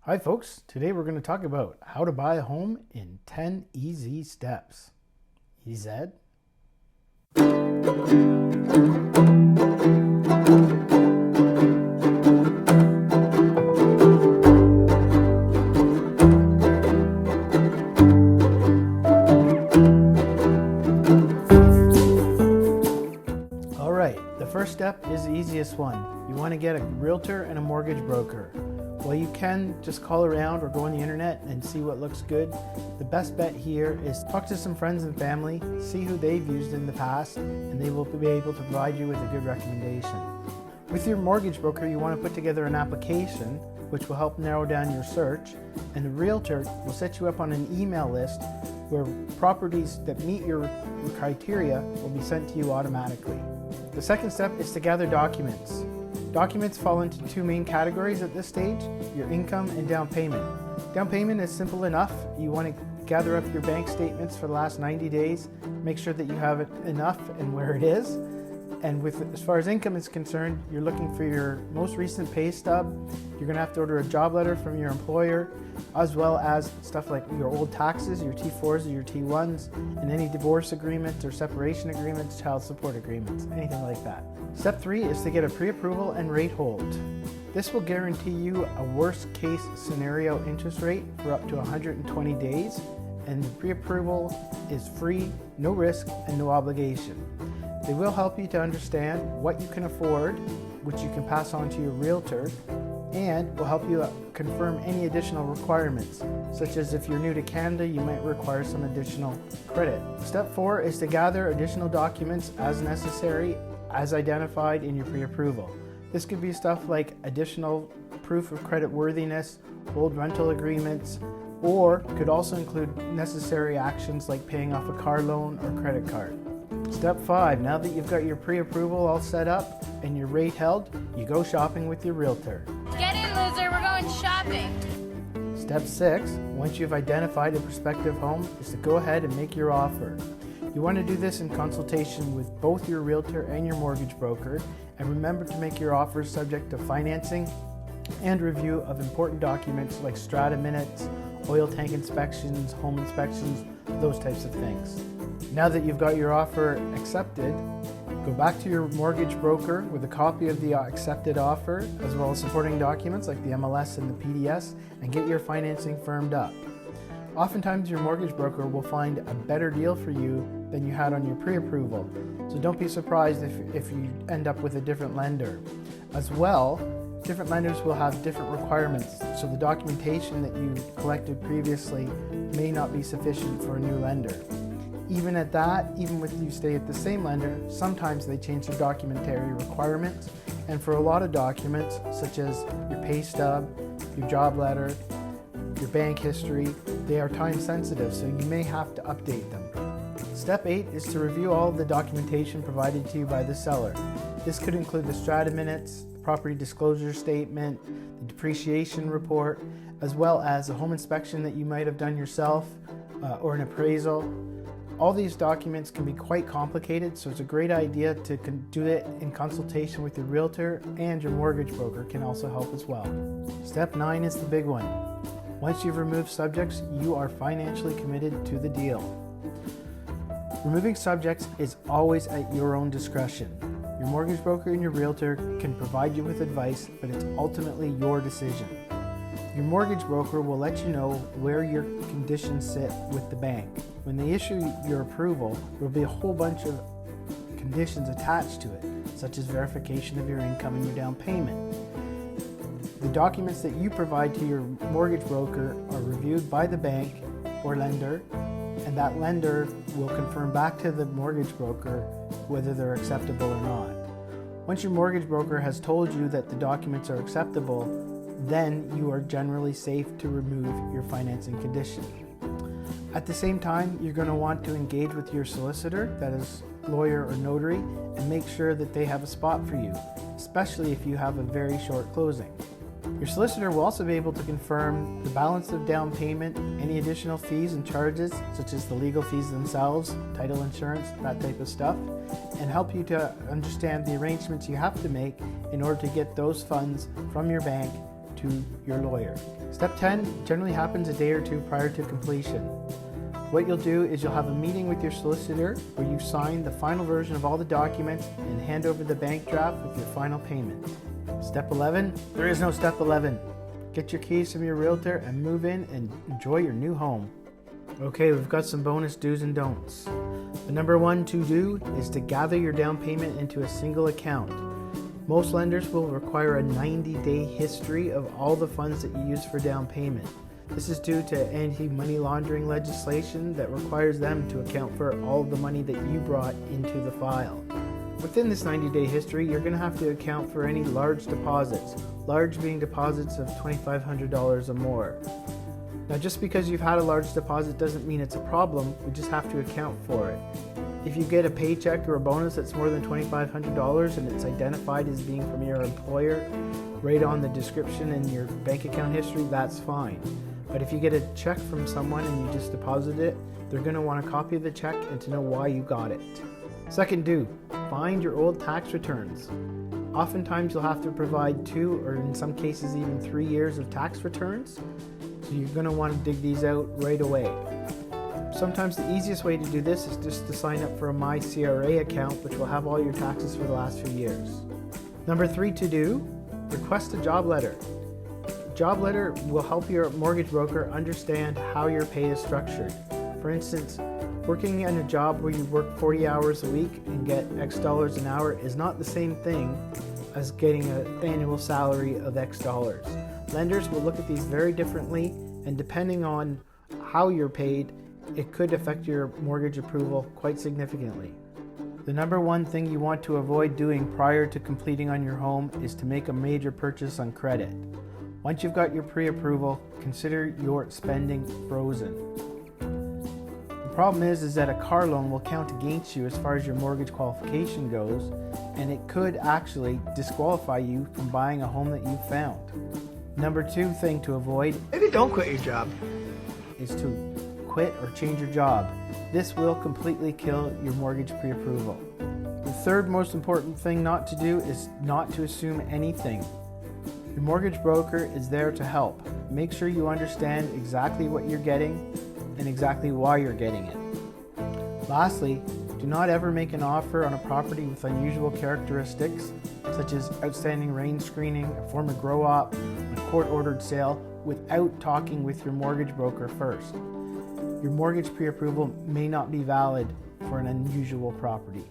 Hi folks, today we're going to talk about how to buy a home in 10 easy steps. Easy? Alright, the first step is the easiest one. You want to get a realtor and a mortgage broker. Well, you can just call around or go on the internet and see what looks good. The best bet here is talk to some friends and family, see who they've used in the past, and they will be able to provide you with a good recommendation. With your mortgage broker, you want to put together an application which will help narrow down your search, and the realtor will set you up on an email list where properties that meet your criteria will be sent to you automatically. The second step is to gather documents. Documents fall into two main categories at this stage: your income and down payment. Down payment is simple enough. You want to gather up your bank statements for the last 90 days, make sure that you have it enough and where it is. And as far as income is concerned, you're looking for your most recent pay stub. You're going to have to order a job letter from your employer, as well as stuff like your old taxes, your T4s or your T1s, and any divorce agreements or separation agreements, child support agreements, anything like that. Step 3 is to get a pre-approval and rate hold. This will guarantee you a worst case scenario interest rate for up to 120 days, and the pre-approval is free, no risk, and no obligation. They will help you to understand what you can afford, which you can pass on to your realtor, and will help you confirm any additional requirements, such as if you're new to Canada, you might require some additional credit. Step 4 is to gather additional documents as necessary, as identified in your pre-approval. This could be stuff like additional proof of credit worthiness, old rental agreements, or could also include necessary actions like paying off a car loan or credit card. Step 5, now that you've got your pre-approval all set up and your rate held, you go shopping with your realtor. Get in, loser, we're going shopping. Step 6, once you've identified a prospective home, is to go ahead and make your offer. You want to do this in consultation with both your realtor and your mortgage broker, and remember to make your offers subject to financing and review of important documents like strata minutes, oil tank inspections, home inspections, those types of things. Now that you've got your offer accepted, go back to your mortgage broker with a copy of the accepted offer, as well as supporting documents like the MLS and the PDS, and get your financing firmed up. Oftentimes your mortgage broker will find a better deal for you than you had on your pre-approval, so don't be surprised if you end up with a different lender. As well, different lenders will have different requirements, so the documentation that you collected previously may not be sufficient for a new lender. Even at that, even with you stay at the same lender, sometimes they change their documentary requirements, and for a lot of documents, such as your pay stub, your job letter, your bank history, they are time sensitive, so you may have to update them. Step 8 is to review all of the documentation provided to you by the seller. This could include the strata minutes, the property disclosure statement, the depreciation report, as well as a home inspection that you might have done yourself or an appraisal. All these documents can be quite complicated, so it's a great idea to do it in consultation with your realtor, and your mortgage broker can also help as well. Step 9 is the big one. Once you've removed subjects, you are financially committed to the deal. Removing subjects is always at your own discretion. Your mortgage broker and your realtor can provide you with advice, but it's ultimately your decision. Your mortgage broker will let you know where your conditions sit with the bank. When they issue your approval, there will be a whole bunch of conditions attached to it, such as verification of your income and your down payment. The documents that you provide to your mortgage broker are reviewed by the bank or lender, and that lender will confirm back to the mortgage broker whether they're acceptable or not. Once your mortgage broker has told you that the documents are acceptable, then you are generally safe to remove your financing condition. At the same time, you're going to want to engage with your solicitor, that is lawyer or notary, and make sure that they have a spot for you, especially if you have a very short closing. Your solicitor will also be able to confirm the balance of down payment, any additional fees and charges, such as the legal fees themselves, title insurance, that type of stuff, and help you to understand the arrangements you have to make in order to get those funds from your bank to to your lawyer. Step 10 generally happens a day or two prior to completion. What you'll do is you'll have a meeting with your solicitor where you sign the final version of all the documents and hand over the bank draft with your final payment. Step 11, there is no step 11. Get your keys from your realtor and move in and enjoy your new home. Okay, we've got some bonus do's and don'ts. The number one to do is to gather your down payment into a single account. Most lenders will require a 90-day history of all the funds that you use for down payment. This is due to anti-money laundering legislation that requires them to account for all the money that you brought into the file. Within this 90-day history, you're going to have to account for any large deposits, large being deposits of $2,500 or more. Now, just because you've had a large deposit doesn't mean it's a problem, we just have to account for it. If you get a paycheck or a bonus that's more than $2,500 and it's identified as being from your employer right on the description in your bank account history, that's fine. But if you get a check from someone and you just deposit it, they're going to want a copy of the check and to know why you got it. Second do, find your old tax returns. Oftentimes you'll have to provide 2 or in some cases even 3 years of tax returns, so you're going to want to dig these out right away. Sometimes the easiest way to do this is just to sign up for a MyCRA account, which will have all your taxes for the last few years. Number 3 to do, request a job letter. A job letter will help your mortgage broker understand how your pay is structured. For instance, working in a job where you work 40 hours a week and get X dollars an hour is not the same thing as getting an annual salary of X dollars. Lenders will look at these very differently, and depending on how you're paid, it could affect your mortgage approval quite significantly. The number one thing you want to avoid doing prior to completing on your home is to make a major purchase on credit. Once you've got your pre-approval, consider your spending frozen. The problem is that a car loan will count against you as far as your mortgage qualification goes, and it could actually disqualify you from buying a home that you found. Number 2 thing to avoid, Maybe don't quit your job. is to quit or change your job. This will completely kill your mortgage pre-approval. The third most important thing not to do is not to assume anything. Your mortgage broker is there to help. Make sure you understand exactly what you're getting and exactly why you're getting it. Lastly, do not ever make an offer on a property with unusual characteristics, such as outstanding rain screening, a former grow-op, a court-ordered sale, without talking with your mortgage broker first. Your mortgage pre-approval may not be valid for an unusual property.